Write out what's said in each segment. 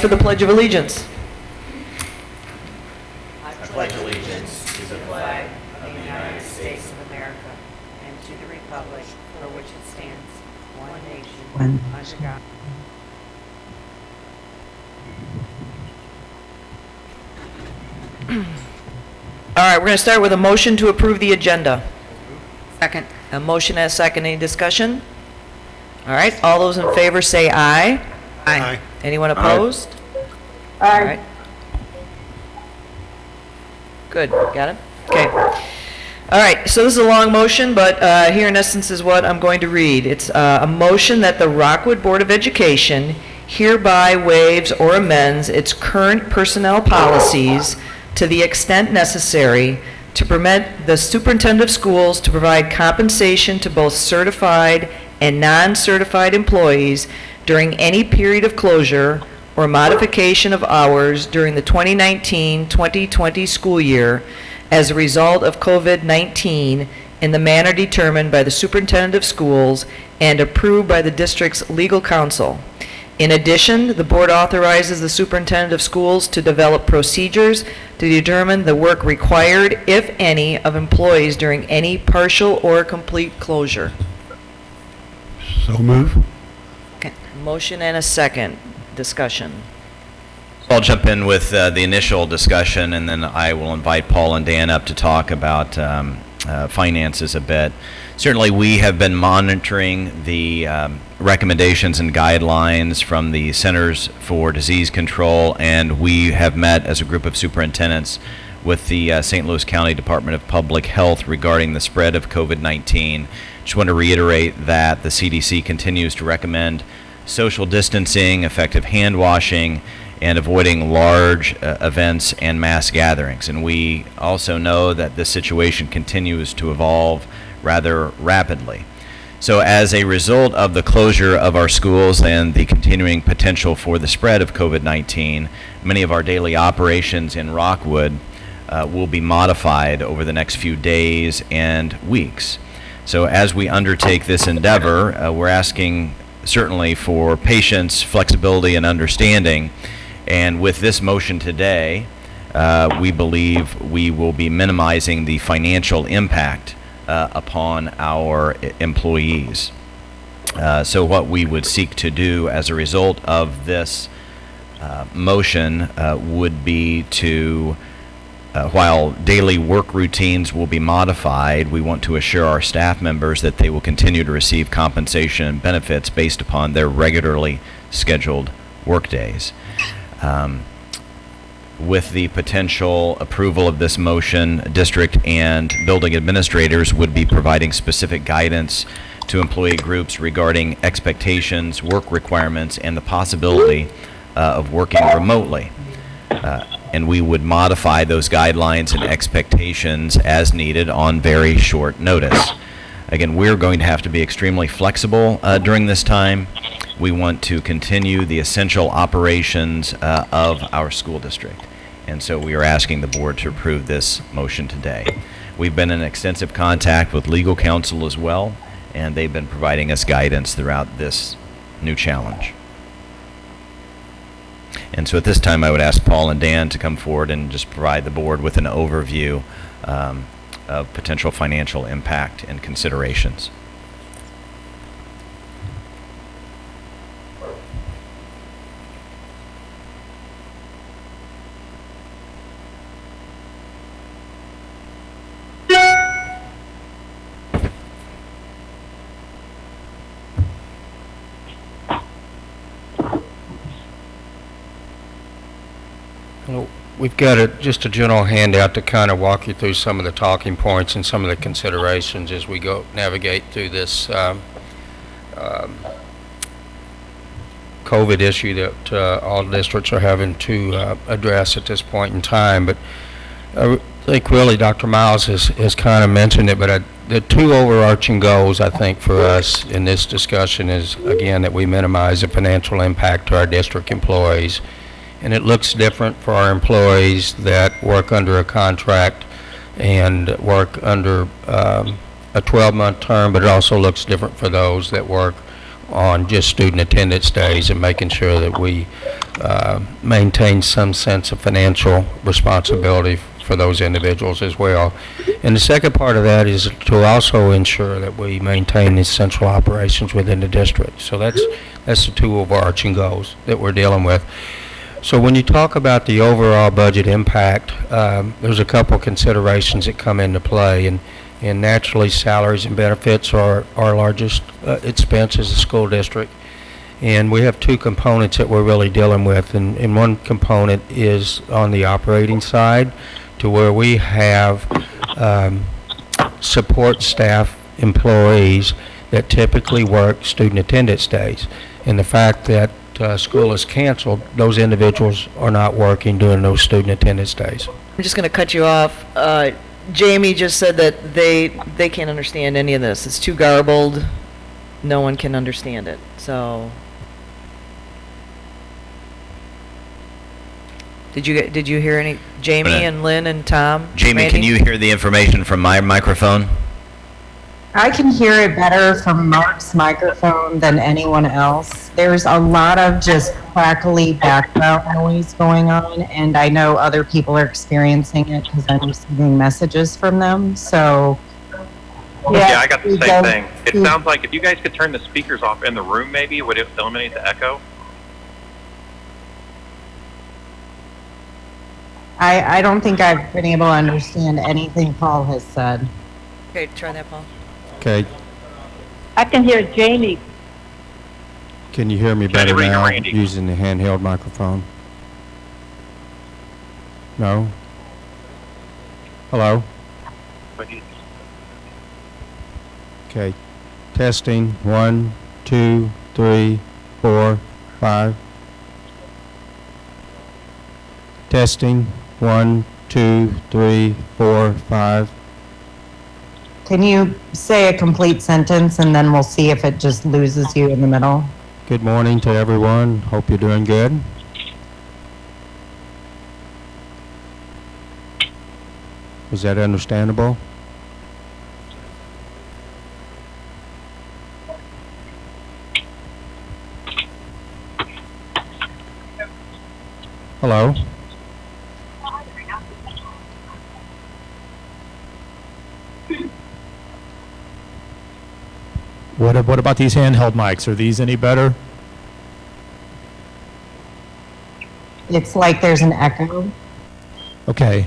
for the Pledge of Allegiance. I pledge allegiance to the flag of the United States of America and to the republic for which it stands, one nation, under God. All right, we're going to start with a motion to approve the agenda. Second. A motion and a second. Any discussion? All right, all those in favor say aye. Aye. Anyone opposed? Aye. All right. Good, got it? Okay. All right, so this is a long motion, but here in essence is what I'm going to read. It's a motion that the Rockwood Board of Education hereby waives or amends its current personnel policies to the extent necessary to permit the superintendent of schools to provide compensation to both certified and non-certified employees during any period of closure or modification of hours during the 2019-2020 school year as a result of COVID-19 in the manner determined by the superintendent of schools and approved by the district's legal counsel. In addition, the board authorizes the superintendent of schools to develop procedures to determine the work required, if any, of employees during any partial or complete closure. So move. Okay. Motion and a second. Discussion. I'll jump in with the initial discussion, and then I will invite Paul and Dan up to talk about finances a bit. Certainly, we have been monitoring the recommendations and guidelines from the Centers for Disease Control, and we have met as a group of superintendents with the St. Louis County Department of Public Health regarding the spread of COVID-19. Just want to reiterate that the CDC continues to recommend social distancing, effective hand washing, and avoiding large events and mass gatherings. And we also know that this situation continues to evolve rather rapidly. So as a result of the closure of our schools and the continuing potential for the spread of COVID-19, many of our daily operations in Rockwood will be modified over the next few days and weeks. So as we undertake this endeavor, we're asking certainly for patience, flexibility, and understanding. And with this motion today, we believe we will be minimizing the financial impact upon our employees. So what we would seek to do as a result of this motion would be to, while daily work routines will be modified, we want to assure our staff members that they will continue to receive compensation and benefits based upon their regularly scheduled work days. With the potential approval of this motion, district and building administrators would be providing specific guidance to employee groups regarding expectations, work requirements, and the possibility of working remotely. And we would modify those guidelines and expectations as needed on very short notice. Again, we're going to have to be extremely flexible during this time. We want to continue the essential operations of our school district. And so we are asking the board to approve this motion today. We've been in extensive contact with legal counsel as well, and they've been providing us guidance throughout this new challenge. And so at this time, I would ask Paul and Dan to come forward and just provide the board with an overview of potential financial impact and considerations. We've got just a general handout to kind of walk you through some of the talking points and some of the considerations as we go navigate through this COVID issue that all districts are having to address at this point in time. But I think really Dr. Miles has kind of mentioned it, but the two overarching goals I think for us in this discussion is, again, that we minimize the financial impact to our district employees. And it looks different for our employees that work under a contract and work under a 12-month term, but it also looks different for those that work on just student attendance days, and making sure that we maintain some sense of financial responsibility for those individuals as well. And the second part of that is to also ensure that we maintain the central operations within the district. So that's the two overarching goals that we're dealing with. So when you talk about the overall budget impact, there's a couple considerations that come into play, and naturally salaries and benefits are our largest expense as a school district. And we have two components that we're really dealing with, and one component is on the operating side, to where we have support staff employees that typically work student attendance days. And the fact that school is canceled, those individuals are not working during those student attendance days. I'm just going to cut you off. Jamie just said that they can't understand any of this. It's too garbled. No one can understand it. So, did you hear any? Jamie and Lynn and Tom? Jamie, Randy? can you hear the information from my microphone? I can hear it better from Mark's microphone than anyone else. There's a lot of just crackly background noise going on, and I know other people are experiencing it because I'm receiving messages from them. So, yeah, I got the same thing. It sounds like if you guys could turn the speakers off in the room, maybe, would it eliminate the echo? I don't think I've been able to understand anything Paul has said. Okay, try that, Paul. Okay. I can hear Jamie. Can you hear me Try to better read now Randy. using the handheld microphone? No? Hello? Okay. Testing. 1, 2, 3, 4, 5. Testing. 1, 2, 3, 4, 5. Can you say a complete sentence and then we'll see if it just loses you in the middle? Good morning to everyone. Hope you're doing good. Was that understandable? Hello? What about these handheld mics? Are these any better? It's like there's an echo. Okay.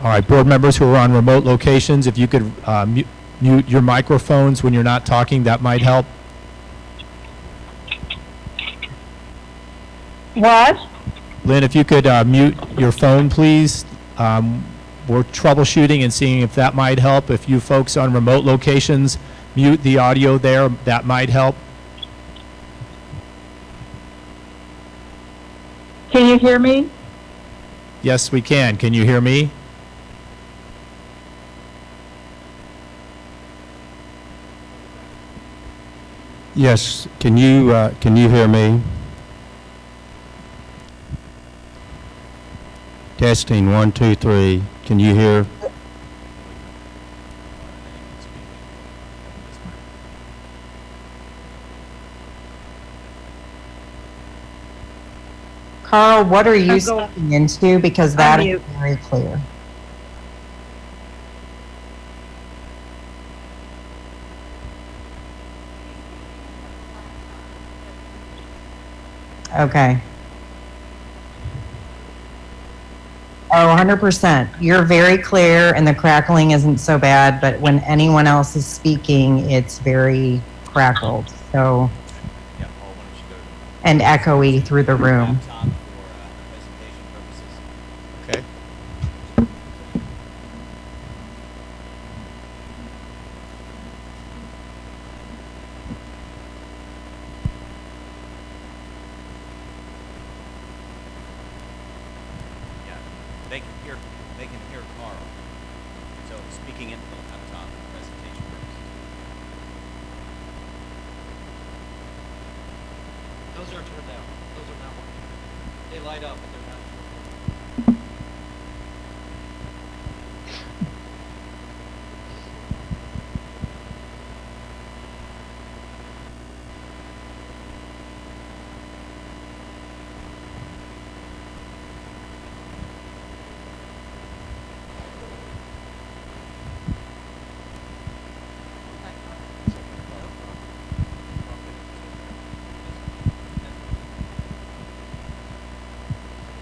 All right, board members who are on remote locations, if you could mute your microphones when you're not talking, that might help. What? Lynn, if you could mute your phone, please. We're troubleshooting and seeing if that might help. If you folks on remote locations mute the audio there, that might help. Can you hear me? Yes, we can. Can you hear me? Yes. Can you hear me? Testing. 1, 2, 3. Can you hear? Carl, what are you I'm going- speaking into? Because that is mute. very clear. Okay. Oh, 100%. You're very clear and the crackling isn't so bad, but when anyone else is speaking, it's very crackled. So, and echoey through the room. Okay. They can hear Carl. So speaking into the laptop for presentation purposes. Those are turned down. Those are not working. They light up, but they're not.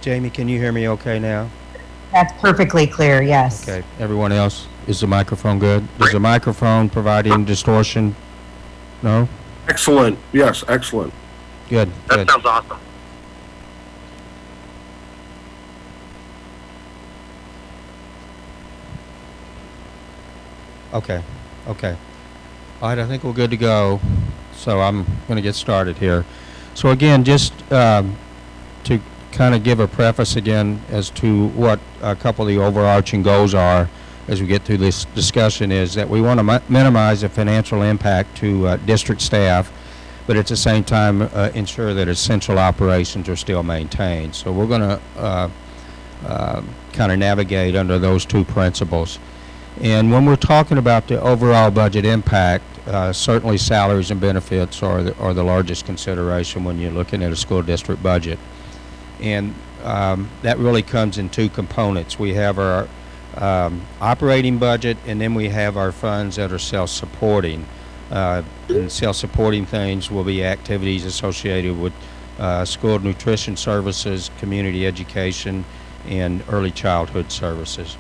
Jamie, can you hear me okay now? That's perfectly clear, yes. Okay. Everyone else, is the microphone good? Does the microphone provide any distortion? No? Excellent. Yes, excellent. Good, That good. sounds awesome. Okay, okay. All right, I think we're good to go. So I'm going to get started here. So again, just to kind of give a preface again as to what a couple of the overarching goals are as we get through this discussion is that we want to minimize the financial impact to district staff, but at the same time ensure that essential operations are still maintained. So we're going to kind of navigate under those two principles. And when we're talking about the overall budget impact, certainly salaries and benefits are the largest consideration when you're looking at a school district budget. And that really comes in two components. We have our operating budget, and then we have our funds that are self-supporting. And self-supporting things will be activities associated with school nutrition services, community education, and early childhood services.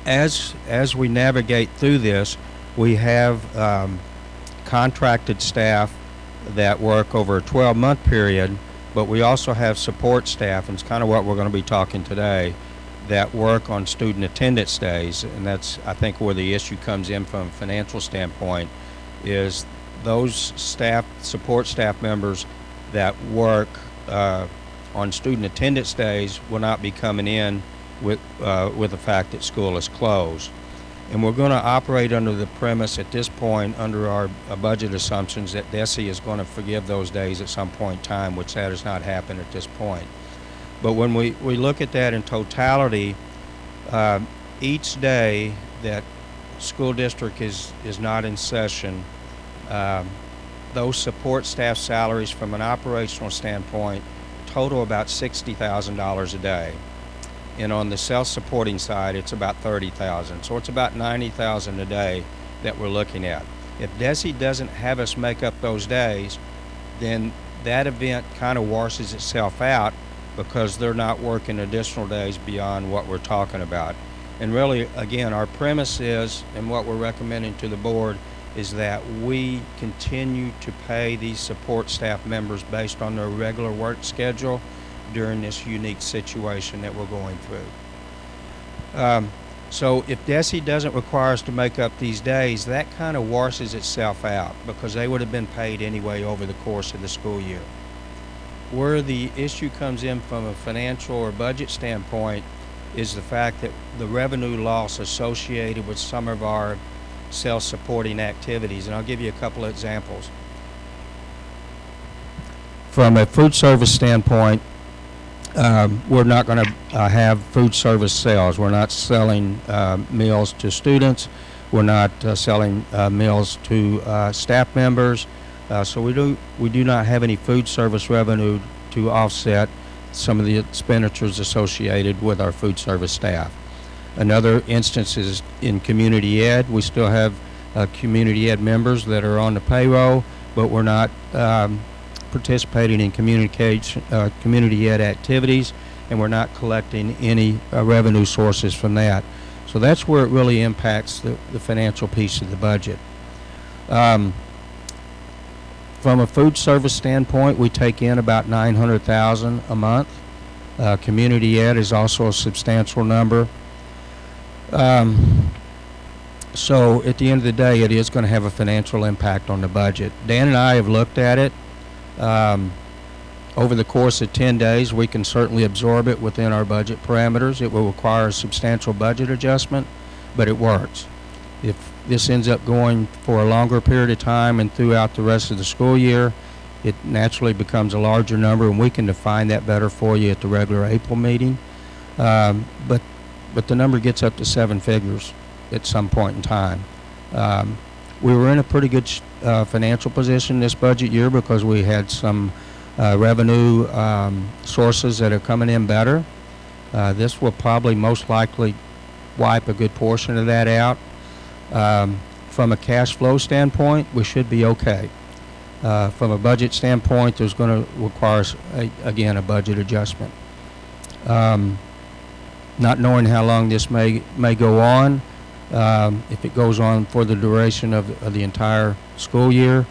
As we navigate through this, we have contracted staff that work over a 12-month period, but we also have support staff, and it's kind of what we're going to be talking today, that work on student attendance days. And that's, I think, where the issue comes in from a financial standpoint, is those staff, support staff members that work on student attendance days will not be coming in with the fact that school is closed. And we're going to operate under the premise at this point, under our budget assumptions, that DESE is going to forgive those days at some point in time, which that has not happened at this point. But when we look at that in totality, each day that school district is not in session, those support staff salaries from an operational standpoint total about $60,000 a day. And on the self-supporting side, it's about $30,000. So it's about $90,000 a day that we're looking at. If DESE doesn't have us make up those days, then that event kind of washes itself out because they're not working additional days beyond what we're talking about. And really, again, our premise is, and what we're recommending to the board, is that we continue to pay these support staff members based on their regular work schedule during this unique situation that we're going through. So if DESE doesn't require us to make up these days, that kind of washes itself out because they would have been paid anyway over the course of the school year. Where the issue comes in from a financial or budget standpoint is the fact that the revenue loss associated with some of our self-supporting activities, and I'll give you a couple of examples. From a food service standpoint, we're not going to have food service sales. We're not selling meals to students. We're not selling meals to staff members. So we do not have any food service revenue to offset some of the expenditures associated with our food service staff. Another instance is in community ed. We still have community ed members that are on the payroll, but we're not participating in community ed activities, and we're not collecting any revenue sources from that. So that's where it really impacts the financial piece of the budget. From a food service standpoint, we take in about $900,000 a month. Community ed is also a substantial number. So at the end of the day, it is going to have a financial impact on the budget. Dan and I have looked at it. Over the course of 10 days, we can certainly absorb it within our budget parameters. It will require a substantial budget adjustment, but it works. If this ends up going for a longer period of time and throughout the rest of the school year, it naturally becomes a larger number, and we can define that better for you at the regular April meeting. But the number gets up to 7 figures at some point in time. We were in a pretty good financial position this budget year because we had some revenue sources that are coming in better. This will probably most likely wipe a good portion of that out. From a cash flow standpoint, we should be okay. From a budget standpoint, there's going to require, again, a budget adjustment. Not knowing how long this may go on, if it goes on for the duration of the entire school year,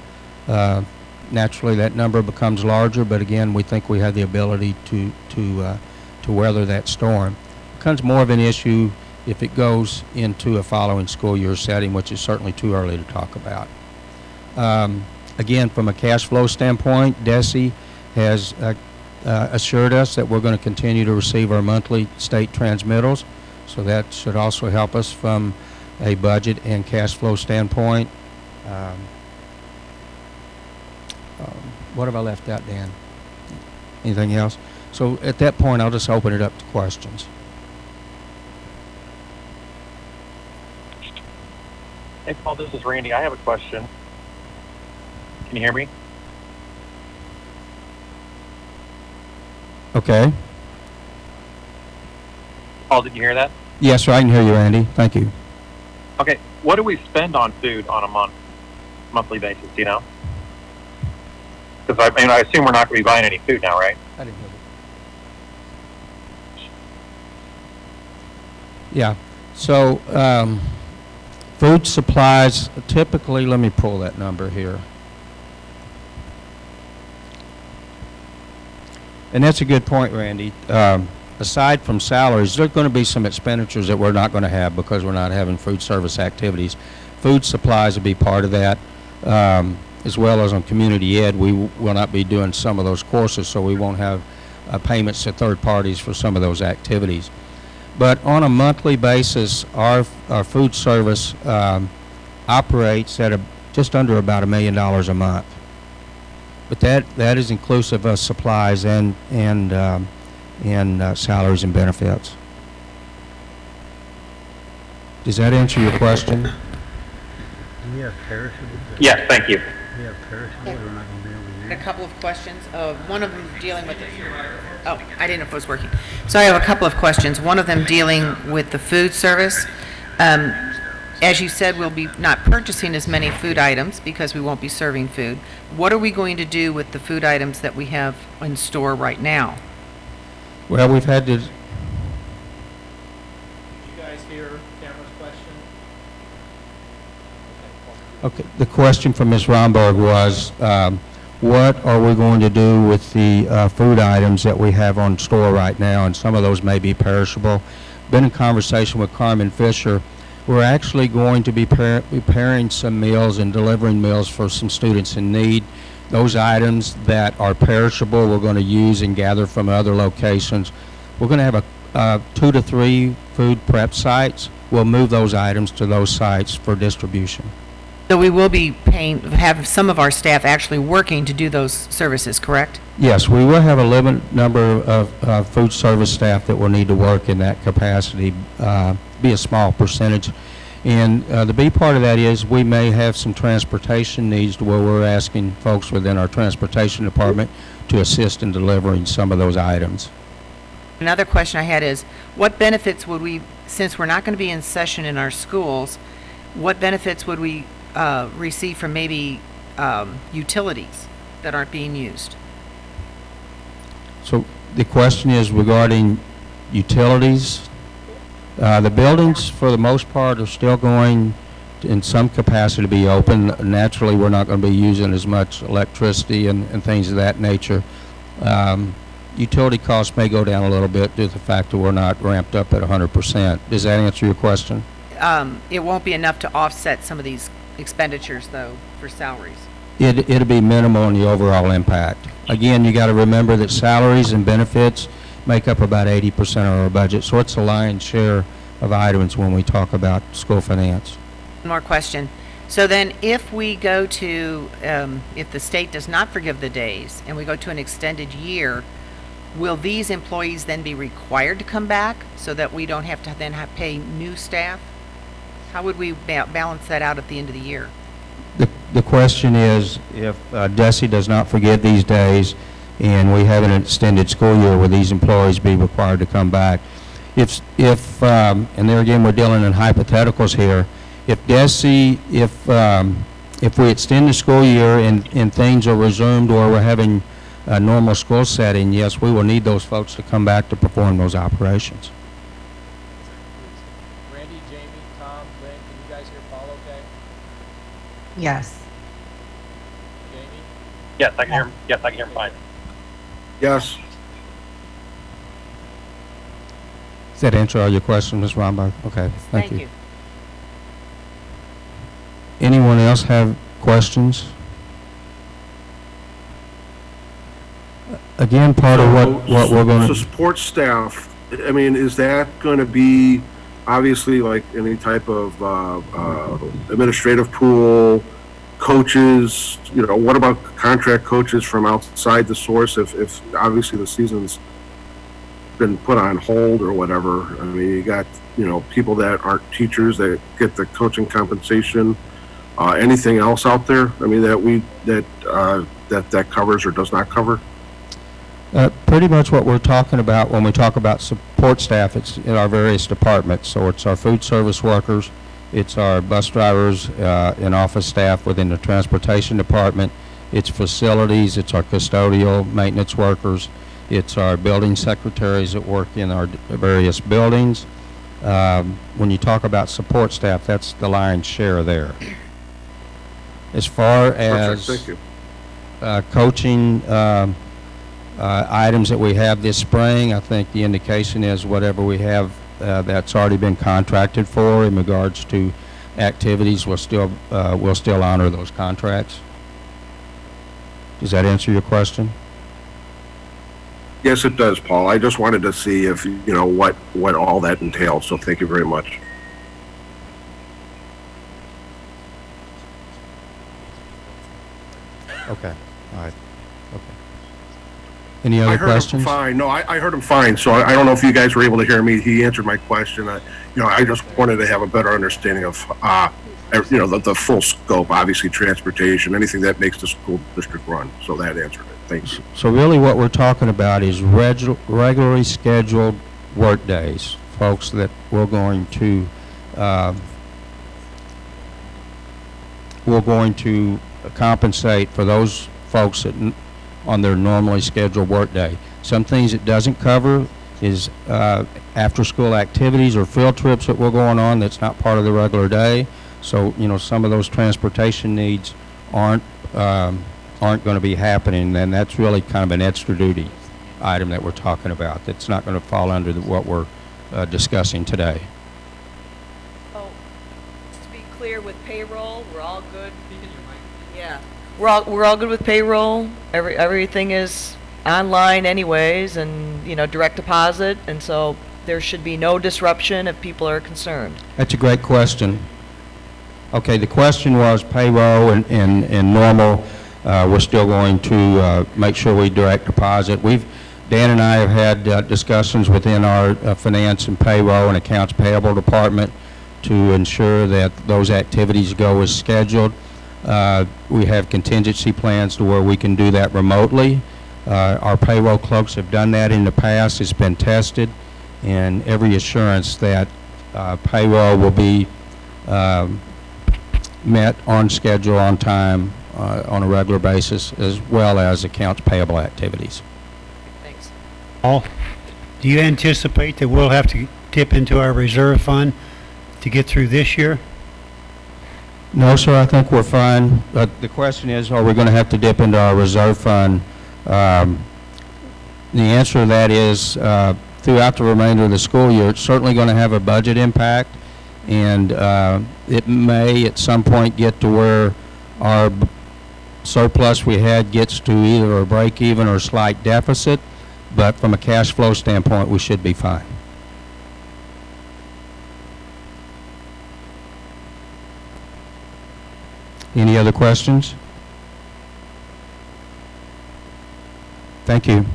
naturally that number becomes larger, but again, we think we have the ability to weather that storm. It becomes more of an issue if it goes into a following school year setting, which is certainly too early to talk about. Again, from a cash flow standpoint, DESE has assured us that we're going to continue to receive our monthly state transmittals, so that should also help us from a budget and cash flow standpoint. What have I left out, Dan? Anything else? So at that point, I'll just open it up to questions. Hey, Paul, this is Randy. I have a question. Can you hear me? Okay. Paul, did you hear that? Yes, sir, I can hear you, Randy. Thank you. Okay, what do we spend on food on a monthly basis, do you know? Because I assume we're not going to be buying any food now, right? I didn't hear you. Yeah. So, food supplies, typically, let me pull that number here. And that's a good point, Randy. Aside from salaries, there's going to be some expenditures that we're not going to have because we're not having food service activities. Food supplies will be part of that, as well as on community ed. We will not be doing some of those courses, so we won't have payments to third parties for some of those activities. But on a monthly basis, our food service operates at just under about $1 million a month. But that is inclusive of supplies and salaries and benefits. Does that answer your question? Do we have perishables? Yes, thank you. We have perishables we're not going to be able to use? A couple of questions. One of them dealing with oh, I didn't know if it was working. So I have a couple of questions. One of them dealing with the food service. As you said, we'll be not purchasing as many food items because we won't be serving food. What are we going to do with the food items that we have in store right now? Well, we've had to. Did you guys hear Cameron's question? Okay, the question from Ms. Romberg was, what are we going to do with the food items that we have on store right now? And some of those may be perishable. Been in conversation with Carmen Fisher. We're actually going to be preparing some meals and delivering meals for some students in need. Those items that are perishable, we're going to use and gather from other locations. We're going to have 2 to 3 food prep sites. We'll move those items to those sites for distribution. So we will be have some of our staff actually working to do those services, correct? Yes, we will have a limited number of food service staff that will need to work in that capacity, be a small percentage. And the B part of that is we may have some transportation needs to where we're asking folks within our transportation department to assist in delivering some of those items. Another question I had is, what benefits would we, since we're not going to be in session in our schools, what benefits would we receive from maybe utilities that aren't being used? So the question is regarding utilities. The buildings, for the most part, are still going in some capacity to be open. Naturally, we're not going to be using as much electricity and things of that nature. Utility costs may go down a little bit due to the fact that we're not ramped up at 100%. Does that answer your question? It won't be enough to offset some of these expenditures, though, for salaries. It'll be minimal in the overall impact. Again, you got to remember that salaries and benefits make up about 80% of our budget, so it's the lion's share of items when we talk about school finance. One more question. So then if we go to, if the state does not forgive the days and we go to an extended year, will these employees then be required to come back so that we don't have to then pay new staff? How would we balance that out at the end of the year? The question is, if DESE does not forgive these days and we have an extended school year, will these employees be required to come back? If and there again we're dealing in hypotheticals here, if DESE, if if we extend the school year and things are resumed or we're having a normal school setting, yes, we will need those folks to come back to perform those operations. Randy, Jamie, Tom, Lynn, can you guys hear Paul okay? Yes. Jamie? Yes, I can hear him. Yes, I can hear him fine. Yes. Does that answer all your questions, Ms. Romberg? Okay, thank you. Anyone else have questions? Again, part of what we're going So to... support staff, I mean, is that going to be obviously like any type of administrative pool, coaches, you know, what about contract coaches from outside the source if obviously the season's been put on hold or whatever? I mean, you got, you know, people that aren't teachers that get the coaching compensation. Anything else out there? I mean, that covers or does not cover? Pretty much what we're talking about when we talk about support staff, it's in our various departments. So it's our food service workers, it's our bus drivers and office staff within the transportation department, it's facilities, it's our custodial maintenance workers, it's our building secretaries that work in our various buildings. When you talk about support staff, that's the lion's share there. As far as Perfect, thank you. coaching items that we have this spring, I think the indication is whatever we have that's already been contracted for in regards to activities, we'll still honor those contracts. Does that answer your question? Yes, it does, Paul. I just wanted to see if, you know, what all that entails, so thank you very much. Okay, all right, okay. Any other questions? I heard him fine. No, I heard him fine, so I don't know if you guys were able to hear me. He answered my question. You know, I just wanted to have a better understanding of, you know, the full scope, obviously transportation, anything that makes the school district run. So that answered it. Thank you. So really what we're talking about is regularly scheduled work days, folks, that we're going to compensate for those folks that on their normally scheduled work day. Some things it doesn't cover is after school activities or field trips that we're going on that's not part of the regular day. So, you know, some of those transportation needs aren't going to be happening, and that's really kind of an extra duty item that we're talking about. That's not going to fall under what we're discussing today. Oh, just to be clear with payroll, we're all good. Yeah, we're all good with payroll. Everything is online anyways, and, you know, direct deposit, and so there should be no disruption if people are concerned. That's a great question. Okay, the question was payroll and normal. We're still going to make sure we direct deposit. Dan and I have had discussions within our finance and payroll and accounts payable department to ensure that those activities go as scheduled. We have contingency plans to where we can do that remotely. Our payroll clerks have done that in the past. It's been tested, and every assurance that payroll will be met on schedule, on time, on a regular basis, as well as accounts payable activities. Thanks. Paul, do you anticipate that we'll have to dip into our reserve fund to get through this year? No, sir, I think we're fine. The question is, are we going to have to dip into our reserve fund? The answer to that is, throughout the remainder of the school year, it's certainly going to have a budget impact, and it may at some point get to where our surplus we had gets to either a break even or a slight deficit, but from a cash flow standpoint, we should be fine. Any other questions? Thank you.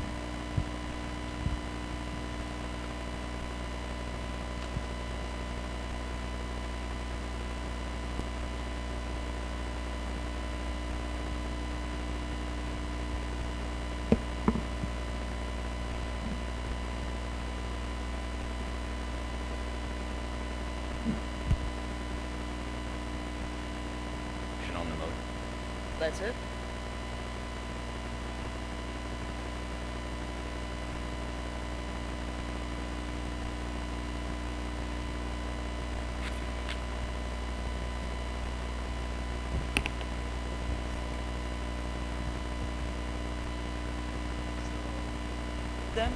On the motion. that's it? Then?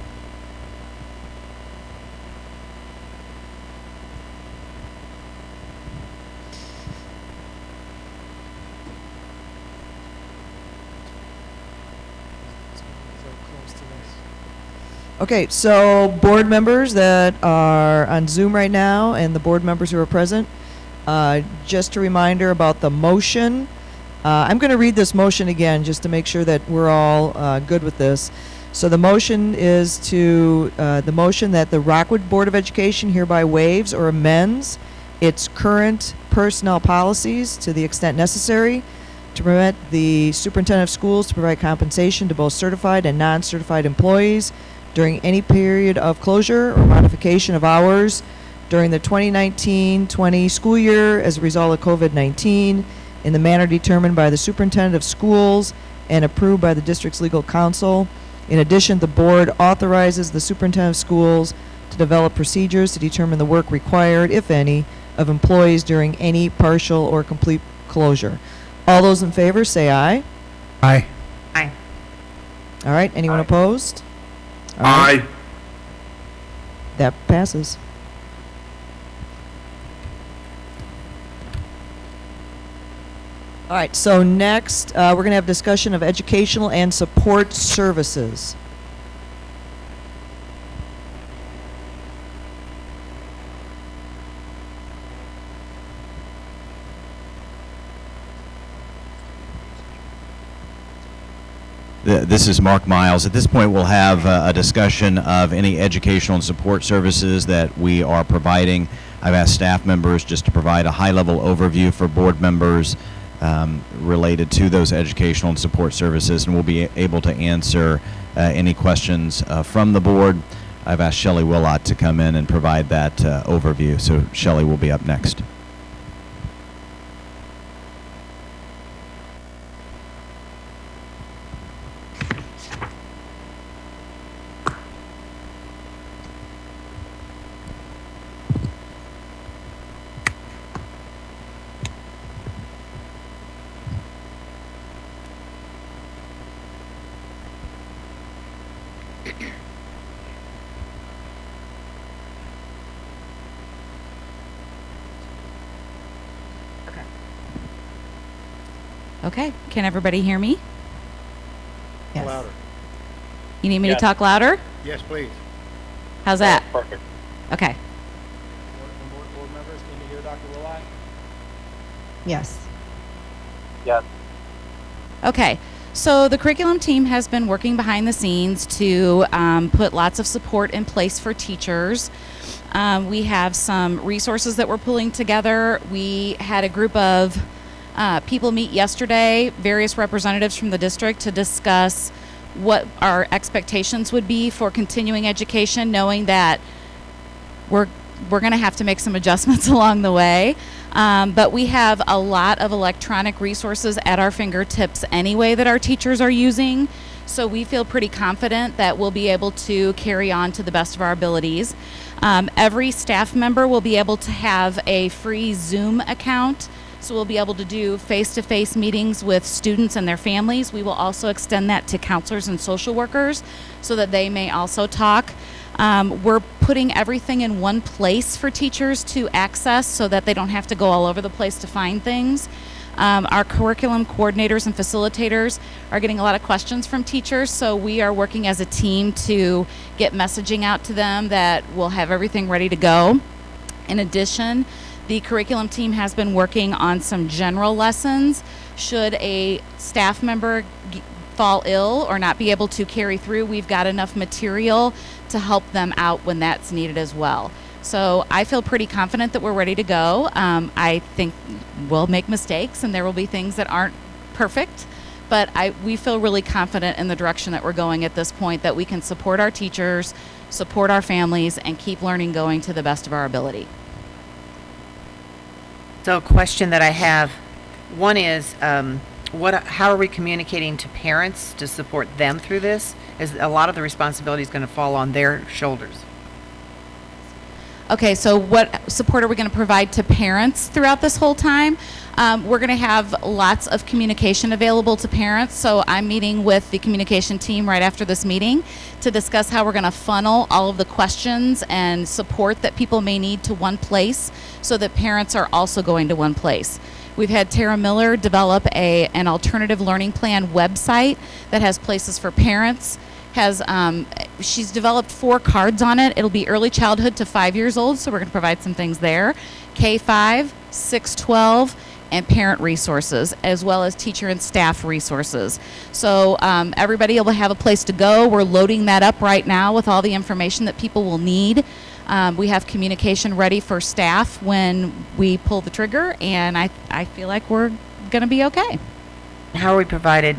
Okay, so board members that are on Zoom right now and the board members who are present, just a reminder about the motion. I'm going to read this motion again just to make sure that we're all good with this. So the motion is the motion that the Rockwood Board of Education hereby waives or amends its current personnel policies to the extent necessary to permit the superintendent of schools to provide compensation to both certified and non-certified employees during any period of closure or modification of hours during the 2019-20 school year as a result of COVID-19 in the manner determined by the superintendent of schools and approved by the district's legal counsel. In addition, the board authorizes the superintendent of schools to develop procedures to determine the work required, if any, of employees during any partial or complete closure. All those in favor say aye. Aye. Aye. All right, anyone opposed? All right. Aye. That passes. All right, so next, we're going to have discussion of educational and support services. This is Mark Miles. At this point, we'll have a discussion of any educational and support services that we are providing. I've asked staff members just to provide a high-level overview for board members related to those educational and support services, and we'll be able to answer any questions from the board. I've asked Shelley Willott to come in and provide that overview, so Shelley will be up next. Okay, can everybody hear me? Yes. Louder. You need me Yes. to talk louder? Yes, please. How's that? Perfect. Okay. Board members, can you hear Dr. Willott? Yes. Yes. Okay, so the curriculum team has been working behind the scenes to put lots of support in place for teachers. We have some resources that we're pulling together. We had a group of people meet yesterday, various representatives from the district, to discuss what our expectations would be for continuing education, knowing that we're going to have to make some adjustments along the way. But we have a lot of electronic resources at our fingertips anyway that our teachers are using. So we feel pretty confident that we'll be able to carry on to the best of our abilities. Every staff member will be able to have a free Zoom account. So we'll be able to do face-to-face meetings with students and their families. We will also extend that to counselors and social workers so that they may also talk. We're putting everything in one place for teachers to access so that they don't have to go all over the place to find things. Our curriculum coordinators and facilitators are getting a lot of questions from teachers, so we are working as a team to get messaging out to them that we'll have everything ready to go. In addition, the curriculum team has been working on some general lessons. Should a staff member fall ill or not be able to carry through, we've got enough material to help them out when that's needed as well. So I feel pretty confident that we're ready to go. I think we'll make mistakes and there will be things that aren't perfect, but we feel really confident in the direction that we're going at this point, that we can support our teachers, support our families, and keep learning going to the best of our ability. So a question that I have, one is, how are we communicating to parents to support them through this? Is a lot of the responsibility is going to fall on their shoulders. Okay, so what support are we going to provide to parents throughout this whole time? We're going to have lots of communication available to parents. So I'm meeting with the communication team right after this meeting to discuss how we're going to funnel all of the questions and support that people may need to one place so that parents are also going to one place. We've had Tara Miller develop an alternative learning plan website that has places for parents. She's developed 4 cards on it. It'll be early childhood to 5 years old, so we're going to provide some things there. K-5, 6-12, and parent resources, as well as teacher and staff resources. So everybody will have a place to go. We're loading that up right now with all the information that people will need. We have communication ready for staff when we pull the trigger, and I feel like we're going to be okay. How are we provided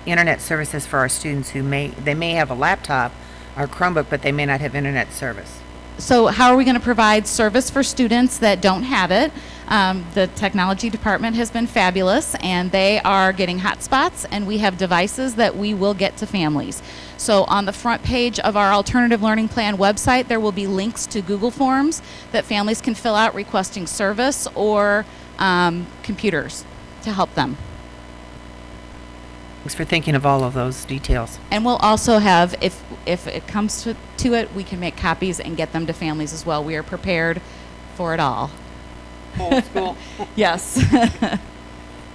internet services for our students who may have a laptop or Chromebook, but they may not have internet service? So how are we going to provide service for students that don't have it? The technology department has been fabulous, and they are getting hotspots, and we have devices that we will get to families. So on the front page of our Alternative Learning Plan website, there will be links to Google Forms that families can fill out requesting service or computers to help them. Thanks for thinking of all of those details. And we'll also have, if it comes to it, we can make copies and get them to families as well. We are prepared for it all. Old school. Yes.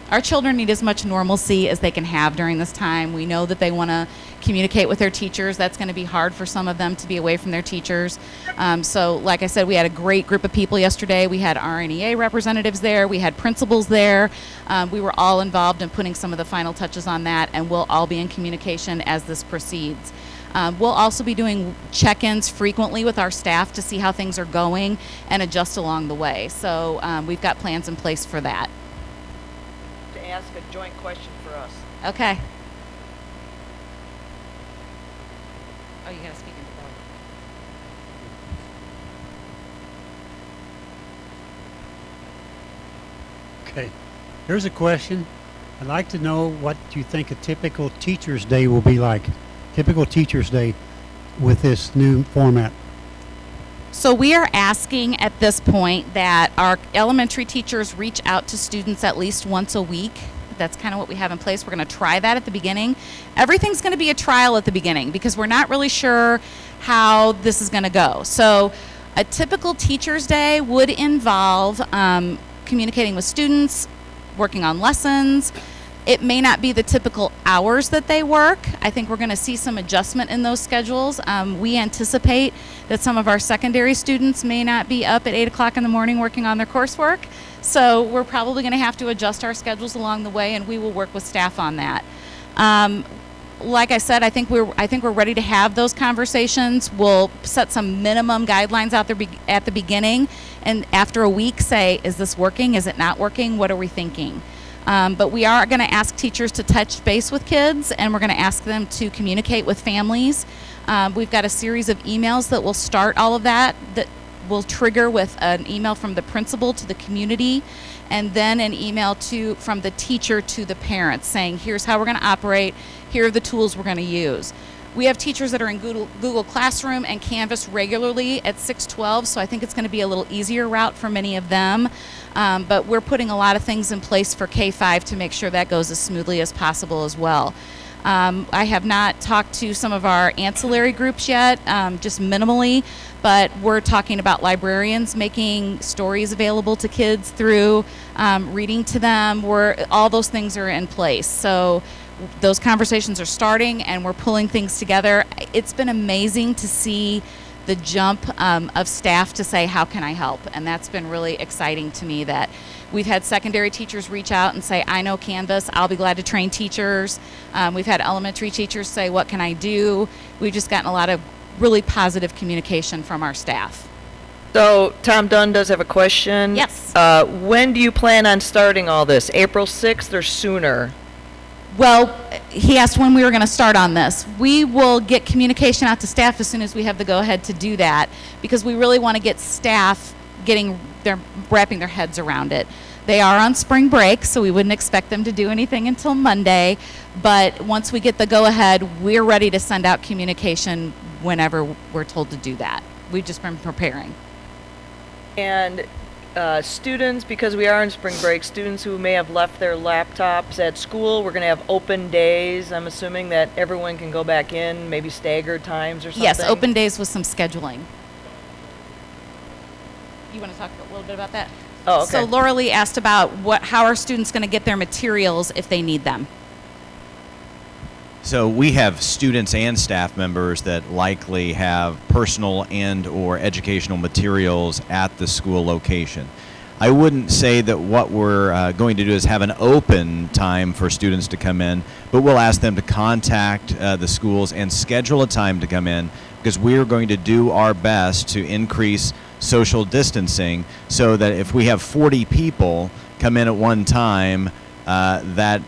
Our children need as much normalcy as they can have during this time. We know that they want to communicate with their teachers. That's going to be hard for some of them to be away from their teachers. So like I said, we had a great group of people yesterday. We had RNEA representatives there. We had principals there. We were all involved in putting some of the final touches on that, and we'll all be in communication as this proceeds. We'll also be doing check-ins frequently with our staff to see how things are going and adjust along the way. So we've got plans in place for that. To ask a joint question for us. Okay. Oh, you got to speak into that. Okay. Here's a question. I'd like to know what you think a typical teacher's day will be like. Typical teacher's day with this new format. So we are asking at this point that our elementary teachers reach out to students at least once a week. That's kind of what we have in place. We're going to try that at the beginning. Everything's going to be a trial at the beginning because we're not really sure how this is going to go. So a typical teacher's day would involve communicating with students, working on lessons. It may not be the typical hours that they work. I think we're going to see some adjustment in those schedules. We anticipate that some of our secondary students may not be up at 8 o'clock in the morning working on their coursework. So we're probably going to have to adjust our schedules along the way, and we will work with staff on that. Like I said, I think we're ready to have those conversations. We'll set some minimum guidelines out there at the beginning, and after a week say, is this working? Is it not working? What are we thinking? But we are going to ask teachers to touch base with kids, and we're going to ask them to communicate with families. We've got a series of emails that will start all of that will trigger with an email from the principal to the community, and then an email from the teacher to the parents saying, here's how we're going to operate, here are the tools we're going to use. We have teachers that are in Google Classroom and Canvas regularly at 612, so I think it's going to be a little easier route for many of them. But we're putting a lot of things in place for K-5 to make sure that goes as smoothly as possible as well. I have not talked to some of our ancillary groups yet, just minimally, but we're talking about librarians making stories available to kids through reading to them. All those things are in place. So those conversations are starting, and we're pulling things together. It's been amazing to see the jump of staff to say, how can I help? And that's been really exciting to me that we've had secondary teachers reach out and say, I know Canvas, I'll be glad to train teachers. We've had elementary teachers say, what can I do? We've just gotten a lot of really positive communication from our staff. So Tom Dunn does have a question. Yes. When do you plan on starting all this? April 6th or sooner? Well, he asked when we were going to start on this. We will get communication out to staff as soon as we have the go-ahead to do that, because we really want to get staff wrapping their heads around it. They are on spring break, so we wouldn't expect them to do anything until Monday. But once we get the go-ahead, we're ready to send out communication whenever we're told to do that. We've just been preparing. And students, because we are in spring break, students who may have left their laptops at school, we're going to have open days. I'm assuming that everyone can go back in, maybe staggered times or something? Yes, open days with some scheduling. You want to talk a little bit about that? Oh, okay. So Laura Lee asked about how are students going to get their materials if they need them? So we have students and staff members that likely have personal and or educational materials at the school location. I wouldn't say that what we're going to do is have an open time for students to come in, but we'll ask them to contact the schools and schedule a time to come in, because we're going to do our best to increase social distancing so that if we have 40 people come in at one time, that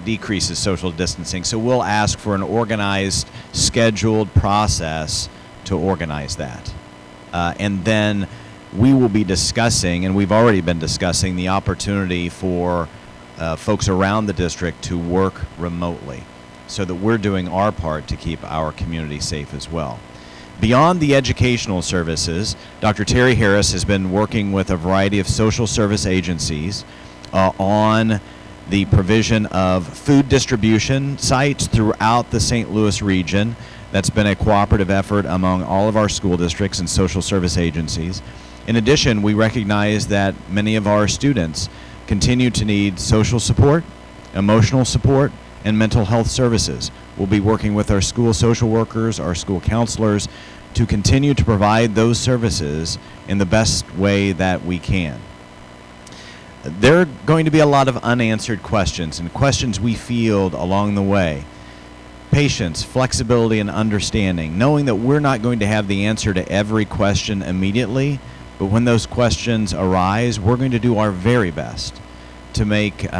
decreases social distancing. So we'll ask for an organized, scheduled process to organize that. And then we will be discussing, and we've already been discussing, the opportunity for folks around the district to work remotely so that we're doing our part to keep our community safe as well. Beyond the educational services, Dr. Terry Harris has been working with a variety of social service agencies on the provision of food distribution sites throughout the St. Louis region. That's been a cooperative effort among all of our school districts and social service agencies. In addition, we recognize that many of our students continue to need social support, emotional support, and mental health services. We'll be working with our school social workers, our school counselors, to continue to provide those services in the best way that we can. There are going to be a lot of unanswered questions and questions we field along the way. Patience, flexibility, and understanding, knowing that we're not going to have the answer to every question immediately, but when those questions arise, we're going to do our very best to make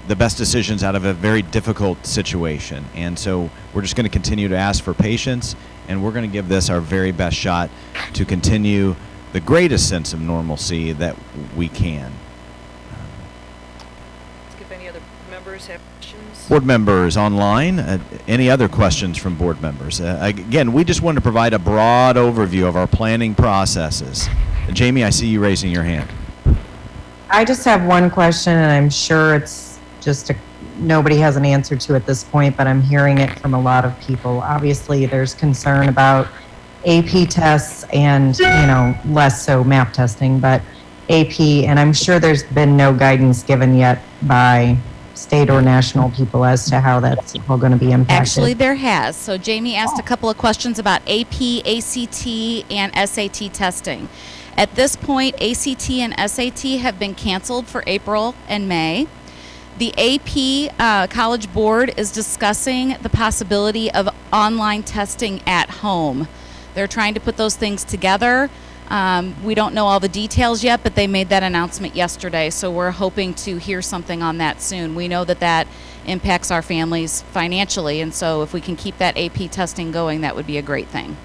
the best decisions out of a very difficult situation. And so we're just going to continue to ask for patience, and we're going to give this our very best shot to continue the greatest sense of normalcy that we can. If any other members have questions? Board members online, any other questions from board members? Again, we just want to provide a broad overview of our planning processes. Jamie, I see you raising your hand. I just have one question, and I'm sure it's just nobody has an answer to at this point, but I'm hearing it from a lot of people. Obviously, there's concern about AP tests and, less so map testing, but AP, and I'm sure there's been no guidance given yet by state or national people as to how that's all going to be impacted. Actually, there has. So Jamie asked a couple of questions about AP, ACT, and SAT testing. At this point, ACT and SAT have been canceled for April and May. The AP College Board is discussing the possibility of online testing at home. They're trying to put those things together. We don't know all the details yet, but they made that announcement yesterday, so we're hoping to hear something on that soon. We know that that impacts our families financially, and so if we can keep that AP testing going, that would be a great thing.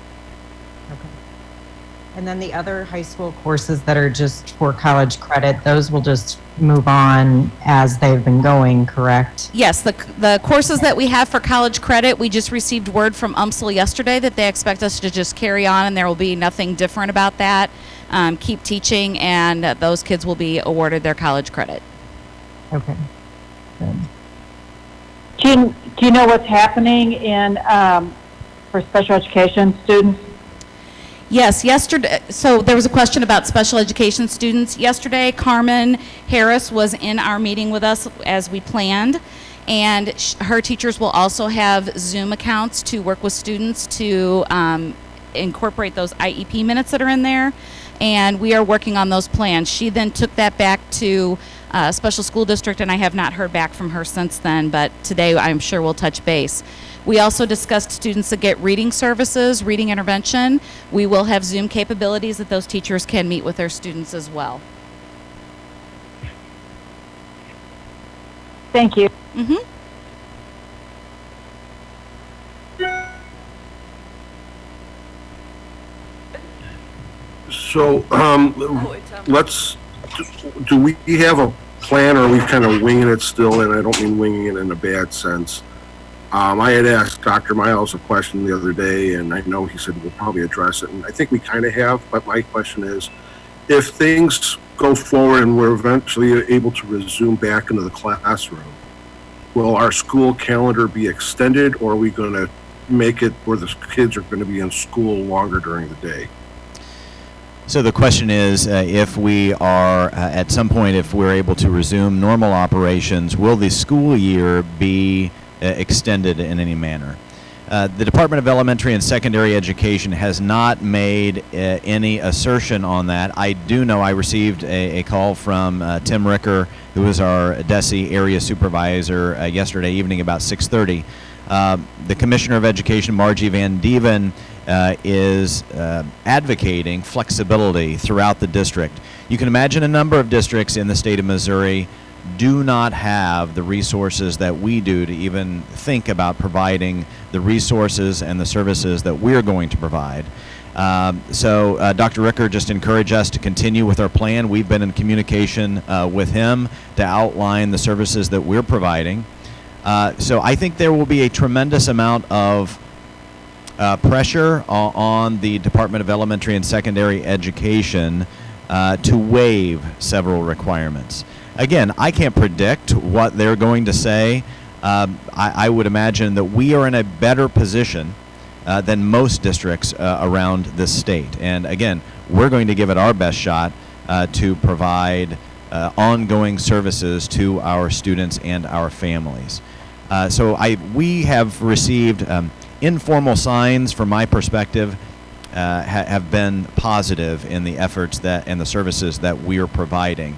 Okay. And then the other high school courses that are just for college credit, those will just move on as they've been going, correct? Yes, the courses that we have for college credit, we just received word from UMSL yesterday that they expect us to just carry on, and there will be nothing different about that. Keep teaching, and those kids will be awarded their college credit. Okay. Good. Do you know what's happening in for special education students? Yes, yesterday, so there was a question about special education students. Yesterday, Carmen Harris was in our meeting with us as we planned, and her teachers will also have Zoom accounts to work with students to incorporate those IEP minutes that are in there, and we are working on those plans. She then took that back to special school district, and I have not heard back from her since then, but today I'm sure we'll touch base. We also discussed students that get reading services, reading intervention. We will have Zoom capabilities that those teachers can meet with their students as well. Thank you. Mm-hmm. So, let's do we have a plan, or are we kind of winging it still? And I don't mean winging it in a bad sense. I had asked Dr. Miles a question the other day, and I know he said we'll probably address it, and I think we kind of have, but my question is, if things go forward and we're eventually able to resume back into the classroom, will our school calendar be extended, or are we going to make it where the kids are going to be in school longer during the day? So the question is, if we are, at some point, if we're able to resume normal operations, will the school year be extended in any manner? The Department of Elementary and Secondary Education has not made any assertion on that. I do know I received a call from Tim Ricker, who is our DESE area supervisor, yesterday evening about 6:30. The Commissioner of Education, Margie Van Dieven, is advocating flexibility throughout the district. You can imagine a number of districts in the state of Missouri do not have the resources that we do to even think about providing the resources and the services that we're going to provide. So Dr. Ricker just encouraged us to continue with our plan. We've been in communication with him to outline the services that we're providing. So I think there will be a tremendous amount of pressure on the Department of Elementary and Secondary Education to waive several requirements. Again, I can't predict what they're going to say. I would imagine that we are in a better position than most districts around this state. And again, we're going to give it our best shot to provide ongoing services to our students and our families. So we have received informal signs, from my perspective, have been positive in the efforts that and the services that we are providing.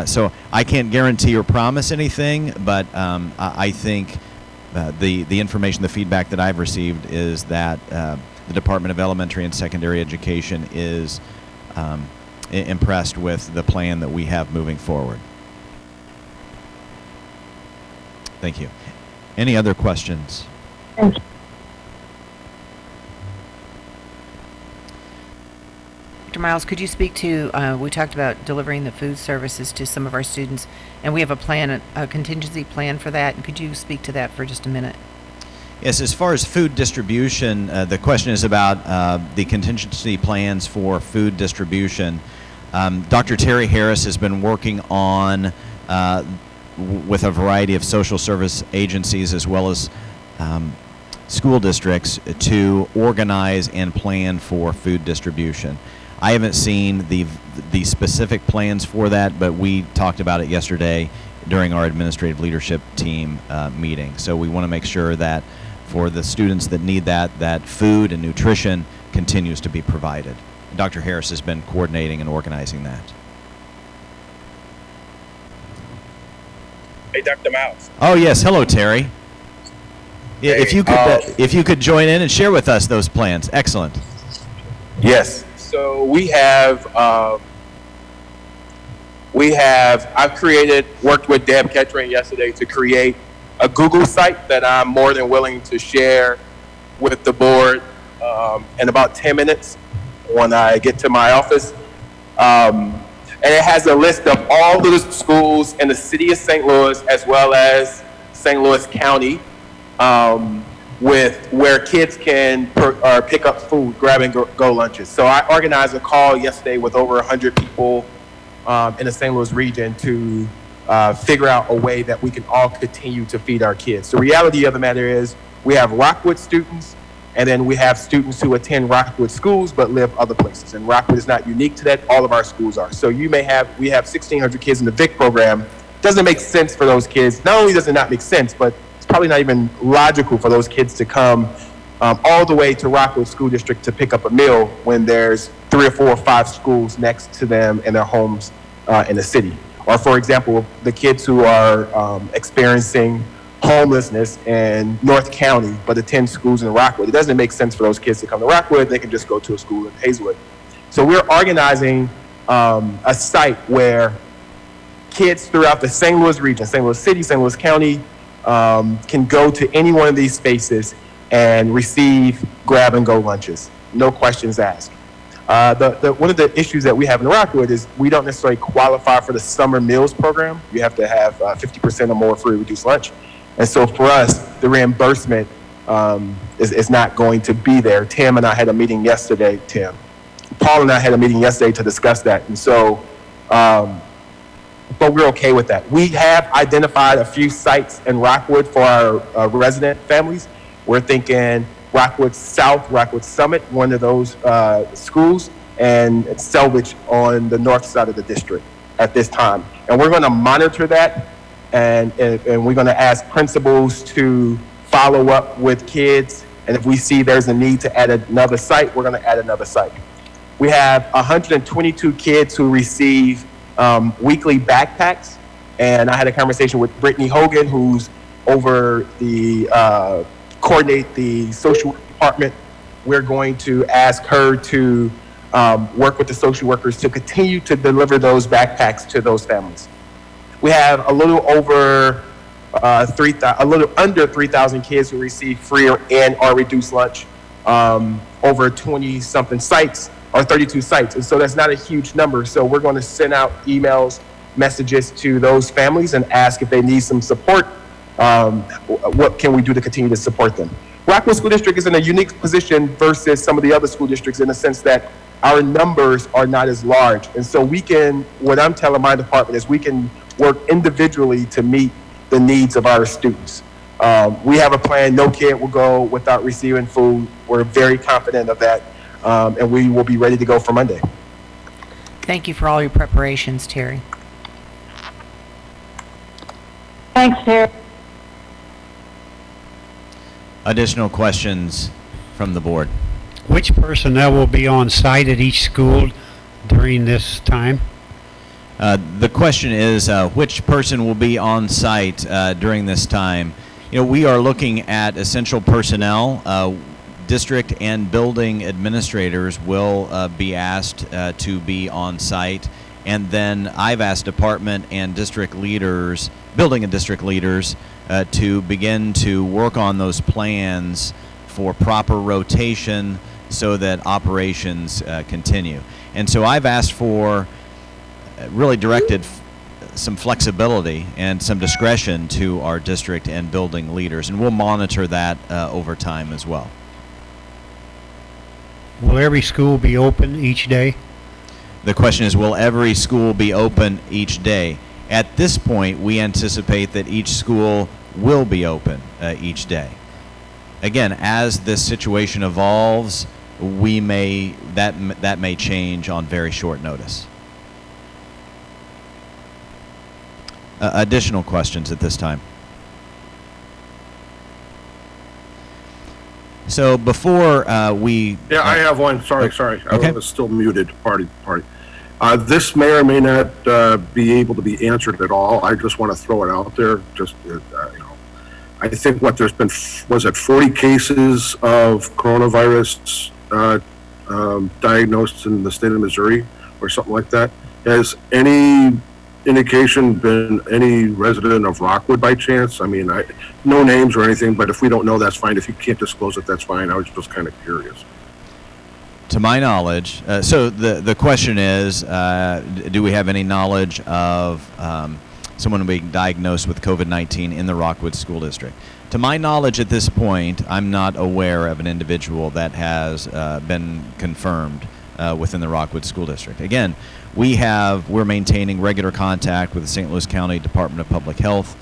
So I can't guarantee or promise anything, but I think the information, the feedback that I've received is that the Department of Elementary and Secondary Education is impressed with the plan that we have moving forward. Thank you. Any other questions? Thank you. Dr. Miles, could you speak to, we talked about delivering the food services to some of our students, and we have a plan, a contingency plan for that. And could you speak to that for just a minute? Yes, as far as food distribution, the question is about the contingency plans for food distribution. Dr. Terry Harris has been working on, with a variety of social service agencies as well as school districts, to organize and plan for food distribution. I haven't seen the specific plans for that, but we talked about it yesterday during our administrative leadership team meeting. So we want to make sure that for the students that need that food and nutrition continues to be provided. Dr. Harris has been coordinating and organizing that. Hey, Dr. Miles. Oh yes, hello Terry. Yeah, Hey, if you could join in and share with us those plans, excellent. Yes. So we have, I've worked with Deb Kettrain yesterday to create a Google site that I'm more than willing to share with the board in about 10 minutes when I get to my office. And it has a list of all of the schools in the city of St. Louis as well as St. Louis County, with where kids can pick up food, grab and go lunches. So I organized a call yesterday with over 100 people in the St. Louis region to figure out a way that we can all continue to feed our kids. The reality of the matter is we have Rockwood students, and then we have students who attend Rockwood schools but live other places. And Rockwood is not unique to that. All of our schools are. So we have 1,600 kids in the VIC program. Doesn't make sense for those kids. Not only does it not make sense, but it's probably not even logical for those kids to come all the way to Rockwood School District to pick up a meal when there's 3 or 4 or 5 schools next to them in their homes in the city. Or for example, the kids who are experiencing homelessness in North County but attend schools in Rockwood. It doesn't make sense for those kids to come to Rockwood. They can just go to a school in Hazelwood. So we're organizing a site where kids throughout the St. Louis region, St. Louis City, St. Louis County, can go to any one of these spaces and receive grab-and-go lunches. No questions asked. One of the issues that we have in Rockwood is we don't necessarily qualify for the summer meals program. You have to have 50% or more free reduced lunch. And so for us, the reimbursement is not going to be there. Tim and I had a meeting yesterday, Paul and I had a meeting yesterday to discuss that. And so, but we're okay with that. We have identified a few sites in Rockwood for our resident families. We're thinking Rockwood South, Rockwood Summit, one of those schools, and Selvage on the north side of the district at this time. And we're going to monitor that, and we're going to ask principals to follow up with kids. And if we see there's a need to add another site, we're going to add another site. We have 122 kids who receive weekly backpacks. And I had a conversation with Brittany Hogan, who's over the coordinate the social work department. We're going to ask her to work with the social workers to continue to deliver those backpacks to those families. We have a little over a little under 3,000 kids who receive free and or reduced lunch, over 20-something sites or 32 sites, and so that's not a huge number. So we're going to send out emails, messages to those families and ask if they need some support. What can we do to continue to support them? Rockwood School District is in a unique position versus some of the other school districts in the sense that our numbers are not as large. And so we can, what I'm telling my department is we can work individually to meet the needs of our students. We have a plan, no kid will go without receiving food. We're very confident of that, and we will be ready to go for Monday. Thank you for all your preparations, Terry. Thanks, Terry. Additional questions from the board? Which personnel will be on site at each school during this time? The question is, which person will be on site during this time? You know, we are looking at essential personnel. District and building administrators will be asked to be on site. And then I've asked department and district leaders, building and district leaders, to begin to work on those plans for proper rotation so that operations continue. And so I've asked for, really directed some flexibility and some discretion to our district and building leaders, and we'll monitor that over time as well. Will every school be open each day? The question is, will every school be open each day? At this point, we anticipate that each school will be open each day. Again, as this situation evolves, that may change on very short notice. Additional questions at this time? So before we... Yeah, I have one. Sorry. Okay. I was still muted. Party. This may or may not be able to be answered at all. I just want to throw it out there. Just, I think there's been, was it 40 cases of coronavirus diagnosed in the state of Missouri or something like that. Has any indication been any resident of Rockwood by chance? I mean, no names or anything, but if we don't know, that's fine. If you can't disclose it, that's fine. I was just kind of curious. To my knowledge, so the question is, do we have any knowledge of someone being diagnosed with COVID-19 in the Rockwood School District? To my knowledge at this point, I'm not aware of an individual that has been confirmed within the Rockwood School District. Again, we're maintaining regular contact with the St. Louis County Department of Public Health,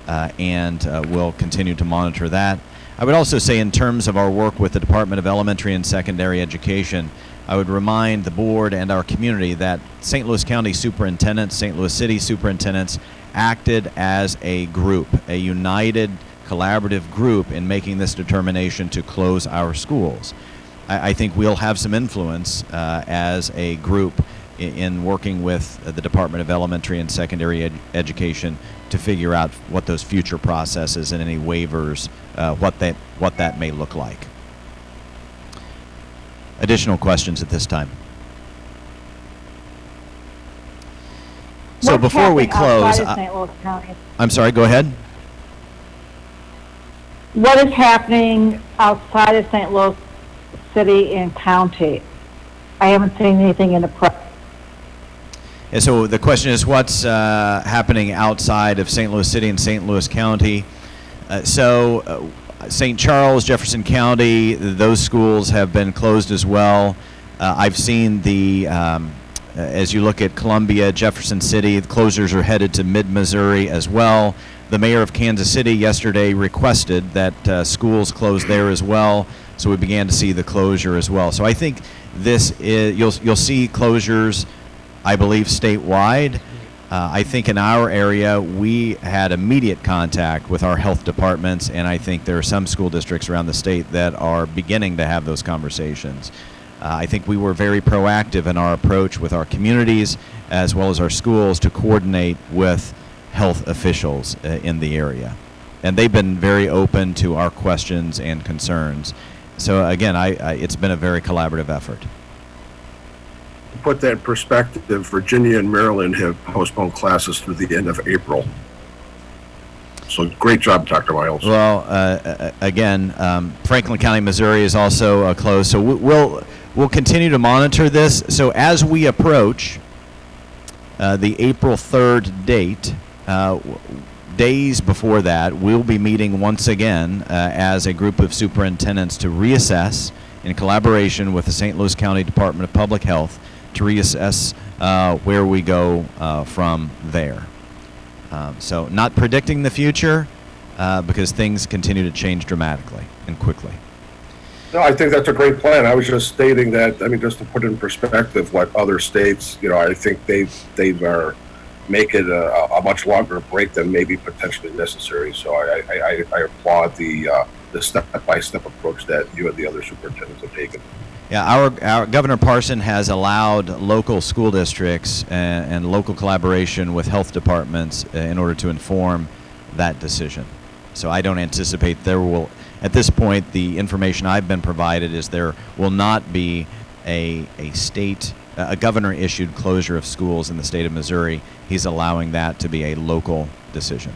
and we'll continue to monitor that. I would also say, in terms of our work with the Department of Elementary and Secondary Education, I would remind the board and our community that St. Louis County superintendents, St. Louis City superintendents acted as a group, a united, collaborative group in making this determination to close our schools. I think we'll have some influence as a group in working with the Department of Elementary and Secondary Education to figure out what those future processes and any waivers, what that may look like. Additional questions at this time? So What's before we happening close, outside of St. Louis County? I'm sorry, go ahead. What is happening outside of St. Louis City and County? I haven't seen anything in the press. And so the question is, what's happening outside of St. Louis City and St. Louis County? St. Charles, Jefferson County, those schools have been closed as well. I've seen as you look at Columbia, Jefferson City, the closures are headed to mid-Missouri as well. The mayor of Kansas City yesterday requested that schools close there as well, so we began to see the closure as well. So I think you'll see closures, I believe, statewide. I think in our area, we had immediate contact with our health departments, and I think there are some school districts around the state that are beginning to have those conversations. I think we were very proactive in our approach with our communities as well as our schools to coordinate with health officials in the area. And they've been very open to our questions and concerns. So again, it's been a very collaborative effort. To put that in perspective, Virginia and Maryland have postponed classes through the end of April. So great job, Dr. Miles. Well, again, Franklin County, Missouri is also closed. So we'll continue to monitor this. So as we approach the April 3rd date, days before that, we'll be meeting once again as a group of superintendents to reassess in collaboration with the St. Louis County Department of Public Health to reassess where we go from there. So not predicting the future because things continue to change dramatically and quickly. No, I think that's a great plan. I was just stating that, I mean, just to put it in perspective, what other states, I think they are making a much longer break than maybe potentially necessary. So I applaud the step-by-step approach that you and the other superintendents have taken. Yeah, our Governor Parson has allowed local school districts and local collaboration with health departments in order to inform that decision. So I don't anticipate there will, at this point, the information I've been provided is there will not be a governor-issued closure of schools in the state of Missouri. He's allowing that to be a local decision.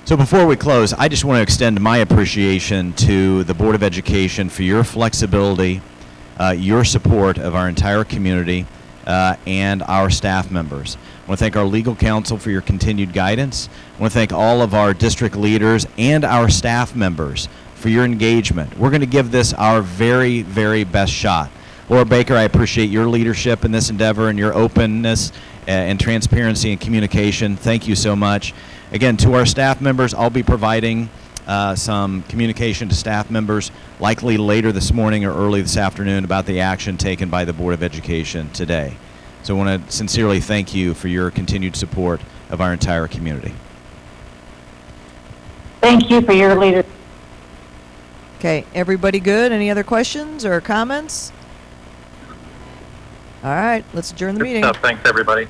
So before we close, I just want to extend my appreciation to the Board of Education for your flexibility, your support of our entire community, and our staff members. I want to thank our legal counsel for your continued guidance. I want to thank all of our district leaders and our staff members for your engagement. We're going to give this our very, very best shot. Laura Baker, I appreciate your leadership in this endeavor and your openness and transparency and communication. Thank you so much. Again, to our staff members, I'll be providing some communication to staff members likely later this morning or early this afternoon about the action taken by the Board of Education today. So I want to sincerely thank you for your continued support of our entire community. Thank you for your leadership. Okay, everybody good? Any other questions or comments? All right, let's adjourn the meeting. Thanks, everybody.